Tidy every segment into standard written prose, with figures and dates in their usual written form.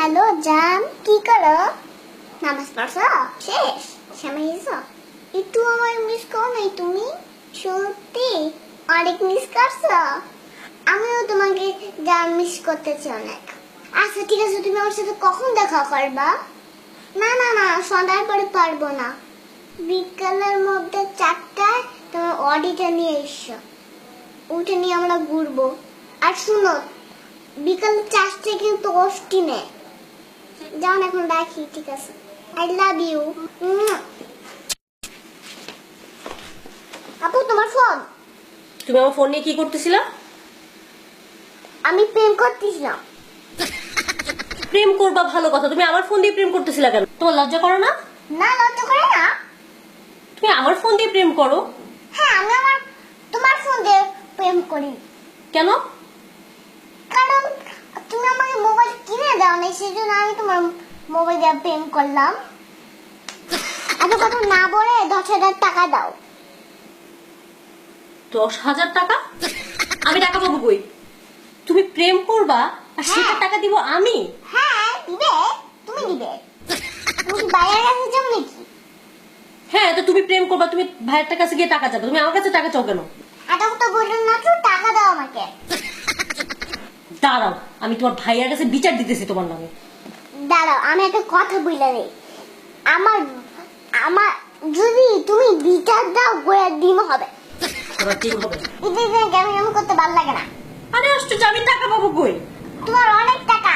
Hello জান, কি করো? নামাজ পড়ছো? শেষ সেমাইছো? একটু আমার মিস করো নাই তুমি? সত্যি অনেক মিস করছো। আমিও তোমাকে জান মিস করতেছি অনেক। আচ্ছা ঠিক আছে, তুমি আমার সাথে কখন দেখা করবা? না না না, সন্ধ্যার পরে পারবো না। বিকালের মধ্যে 4টায় তোমার অডিটা নিয়ে এসো। ওটা নিয়ে আমরা ঘুরবো। আর শুনো, বিকাল 4টায় কিন্তু অষ্টিনে যান। এখন রাখি, ঠিক আছে? I love you. আপু তোমার ফোন। তুমি আমার ফোন নিয়ে কি করতেছিলা? আমি প্রেম করতেছিলাম। প্রেম করবা ভালো কথা, তুমি আমার ফোন দিয়ে প্রেম করতেছিলা কেন? তোমার লজ্জা করো না? না, লজ্জা করে না। তুমি আমার ফোন দিয়ে প্রেম করো? হ্যাঁ, আমি তোমার ফোন দিয়ে প্রেম করি। কেন? কারণ তুমি আমাকে মোবাইল কিনে দাও না, সেজন্য আমি তোমার মোবাইল দিয়ে প্রেম করলাম। এত কথা না বলে 10,000 টাকা দাও। 10,000 টাকা? আমি টাকা পাবো কই? তুমি প্রেম করবা আর সেটা টাকা দিব আমি? হ্যাঁ দিবে, তুমি দিবে। তুমি কি বাইরের কাছে যাও নাকি? হ্যাঁ, তো তুমি প্রেম করবা, তুমি ভাইয়ের কাছে গিয়ে টাকা চাবে, তুমি আমার কাছে টাকা চাও কেন? এত কথা বললেন না তো, টাকা দাও আমাকে। দাঁড়াও, আমি তোমার ভাইয়ের কাছে বিচার দিতেছি তোমার নামে। দাঁড়াও, আমি একটা কথা বলে নেই। আমার আমার যদি তুমি বিচার দাও, গোড়ার ডিম হবে। তোমার ঠিক হবে। ঈদের কেমন কেমন করতে ভালো লাগে না। আরে আশ্চর্য, আমি টাকা পাবো কই? তোমার অনেক টাকা।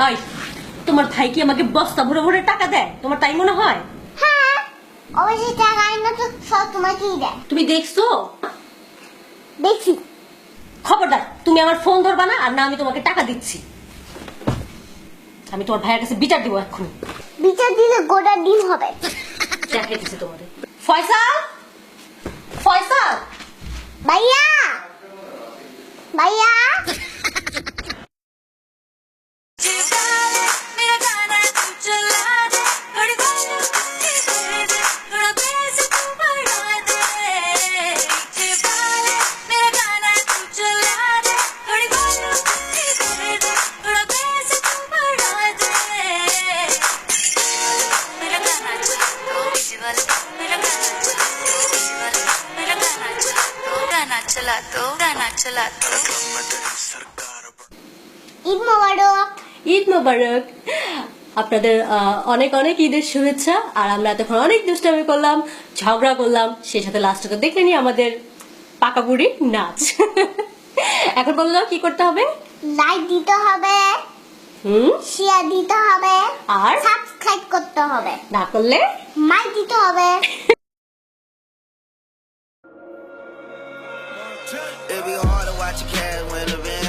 ওই, তোমার ভাই কি আমাকে বস্তা ভরে ভরে টাকা দেয়? তোমার তাই মনে হয়? হ্যাঁ, অবশ্যই টাকা আইনা তো সব তোমাকেই দেয়। তুমি দেখছো? দেখছি। খবরদার, তুমি আমার ফোন ধরবা না, আর না আমি তোমাকে টাকা দিচ্ছি। আমি তোমার ভাইয়ের কাছে বিচার দিব এক্ষুনি। বিচার দিলে গোড়ার ডিম হবে। দেখাইতেছি তোমাদের। ফয়সাল, ফয়সাল, ভাইয়া, ভাইয়া। चला तो ঈদ মোবারক। ঈদ মোবারক। আপনাদের অনেক অনেক ঈদের শুভেচ্ছা। আর আমরা এতক্ষণ অনেক দুষ্টামি করলাম, ঝগড়া করলাম, সেই সাথে লাস্টে তো দেখলেনি আমাদের পাকা বুড়ি নাচ। এখন বলে দাও কি করতে হবে? লাইক দিতে হবে, শেয়ার দিতে হবে, আর সাবস্ক্রাইব করতে হবে। না করলে মাইক দিতে হবে। It'd be hard to watch a cat when the van